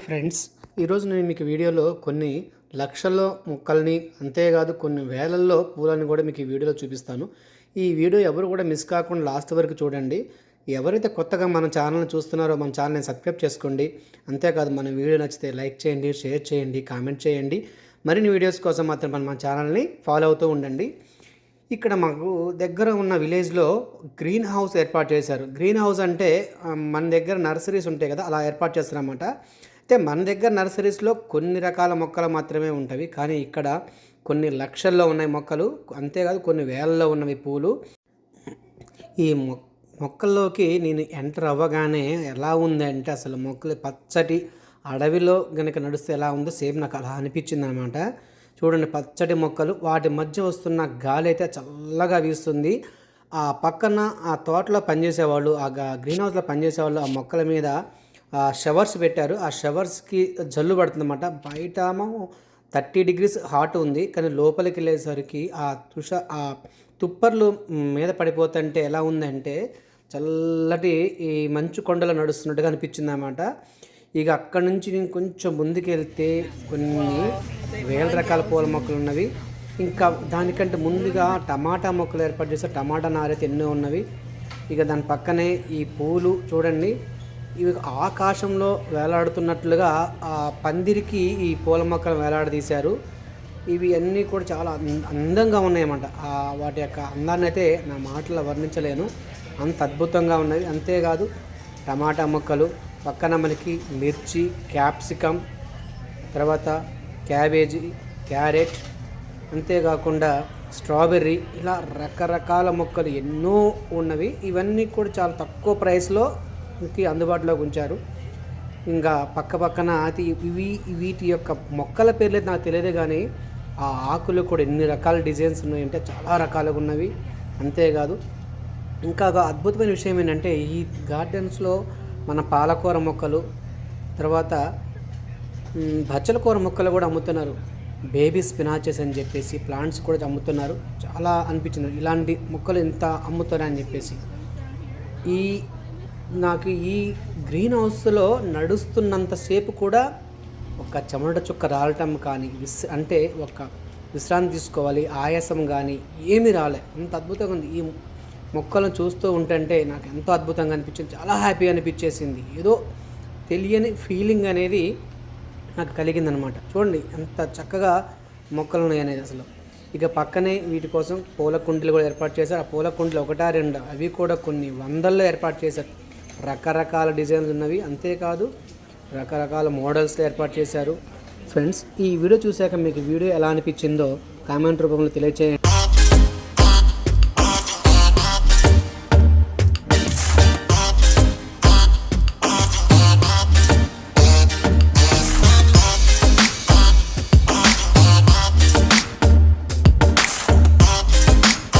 Friends, ఈరోజు నేను మీకు వీడియోలో కొన్ని లక్షల్లో మొక్కల్ని, అంతేకాదు కొన్ని వేలల్లో పూలని కూడా మీకు ఈ వీడియోలో చూపిస్తాను. ఈ వీడియో ఎవరు కూడా మిస్ కాకుండా లాస్ట్ వరకు చూడండి. ఎవరైతే కొత్తగా మన ఛానల్ని చూస్తున్నారో మన ఛానల్ని సబ్స్క్రైబ్ చేసుకోండి. అంతేకాదు మన వీడియో నచ్చితే లైక్ చేయండి, షేర్ చేయండి, కామెంట్ చేయండి. మరిన్ని వీడియోస్ కోసం మాత్రం మన ఛానల్ని ఫాలో అవుతూ ఉండండి. ఇక్కడ మాకు దగ్గర ఉన్న విలేజ్లో గ్రీన్ హౌస్ ఏర్పాటు చేశారు. గ్రీన్ హౌస్ అంటే మన దగ్గర నర్సరీస్ ఉంటాయి కదా, అలా ఏర్పాటు చేస్తారన్నమాట. అయితే మన దగ్గర నర్సరీస్లో కొన్ని రకాల మొక్కలు మాత్రమే ఉంటాయి, కానీ ఇక్కడ కొన్ని లక్షల్లో ఉన్నాయి మొక్కలు, అంతేకాదు కొన్ని వేలల్లో ఉన్నవి పూలు. ఈ మొక్కల్లోకి నేను ఎంటర్ అవ్వగానే ఎలా ఉందంటే అసలు మొక్కలు పచ్చటి అడవిలో కనుక నడుస్తే ఎలా ఉందో సేమ్ నాకు అలా అనిపించింది అనమాట. చూడండి, పచ్చటి మొక్కలు, వాటి మధ్య వస్తున్న గాలి అయితే చల్లగా వీస్తుంది. ఆ పక్కన ఆ తోటలో పనిచేసేవాళ్ళు, ఆ గ్రీన్ హౌస్లో పనిచేసేవాళ్ళు ఆ మొక్కల మీద షవర్స్ పెట్టారు. ఆ షవర్స్కి జల్లు పడుతుందన్నమాట. బయట 30 degrees హాట్ ఉంది, కానీ లోపలికి వెళ్ళేసరికి ఆ తుప్పర్లు మీద పడిపోతుంటే ఎలా ఉందంటే చల్లటి ఈ మంచు కొండలో నడుస్తున్నట్టుగా అనిపించింది అన్నమాట. ఇక అక్కడి నుంచి నేను కొంచెం ముందుకు వెళ్తే కొన్ని వేల రకాల పూల మొక్కలు ఉన్నవి. ఇంకా దానికంటే ముందుగా టమాటా మొక్కలు ఏర్పాటు చేస్తే టమాటా నారైతే ఎన్నో ఉన్నవి. ఇక దాని పక్కనే ఈ పూలు చూడండి, ఇవి ఆకాశంలో వేలాడుతున్నట్లుగా ఆ పందిరికి ఈ పూల మొక్కలు వేలాడదీశారు. ఇవి అన్నీ కూడా చాలా అందంగా ఉన్నాయన్నమాట. వాటి యొక్క అందాన్ని అయితే నా మాటల్లో వర్ణించలేను, అంత అద్భుతంగా ఉన్నవి. అంతేకాదు టమాటా మొక్కలు పక్కన మనకి మిర్చి, క్యాప్సికమ్, తర్వాత క్యాబేజీ, క్యారెట్, అంతేకాకుండా స్ట్రాబెర్రీ, ఇలా రకరకాల మొక్కలు ఎన్నో ఉన్నవి. ఇవన్నీ కూడా చాలా తక్కువ ప్రైస్లో అందుబాటులోకి ఉంచారు. ఇంకా పక్కన వీటి యొక్క మొక్కల పేర్లు నాకు తెలియదు, కానీ ఆ ఆకులు కూడా ఎన్ని రకాల డిజైన్స్ ఉన్నాయంటే చాలా రకాలుగా ఉన్నవి. అంతేకాదు ఇంకా అద్భుతమైన విషయం ఏంటంటే ఈ గార్డెన్స్లో మన పాలకూర మొక్కలు, తర్వాత బచ్చల కూర మొక్కలు కూడా అమ్ముతున్నారు. బేబీ స్పినాచెస్ అని చెప్పేసి ప్లాంట్స్ కూడా అమ్ముతున్నారు. చాలా అనిపించింది ఇలాంటి మొక్కలు ఎంత అమ్ముతారని చెప్పేసి. నాకు ఈ గ్రీన్ హౌస్లో నడుస్తున్నంతసేపు కూడా ఒక చెమట చుక్క రాలటం కానీ అంటే ఒక విశ్రాంతి తీసుకోవాలి ఆయాసం కానీ ఏమీ రాలే, అంత అద్భుతంగా ఉంది. ఈ మొక్కలను చూస్తూ ఉంటుంటే నాకు ఎంతో అద్భుతంగా అనిపించింది, చాలా హ్యాపీ అనిపించేసింది. ఏదో తెలియని ఫీలింగ్ అనేది నాకు కలిగిందనమాట. చూడండి ఎంత చక్కగా మొక్కలు ఉన్నాయి అనేది అసలు. ఇక పక్కనే వీటి కోసం పూల కుండీలు కూడా ఏర్పాటు చేశారు. ఆ పూల కుండీలు 1-2 అవి కూడా కొన్ని వందల్లో ఏర్పాటు చేశారు. రకరకాల డిజైన్స్ ఉన్నవి, అంతేకాదు రకరకాల మోడల్స్తో ఏర్పాటు చేశారు. ఫ్రెండ్స్, ఈ వీడియో చూశాక మీకు వీడియో ఎలా అనిపించిందో కామెంట్ రూపంలో తెలియచేయండి.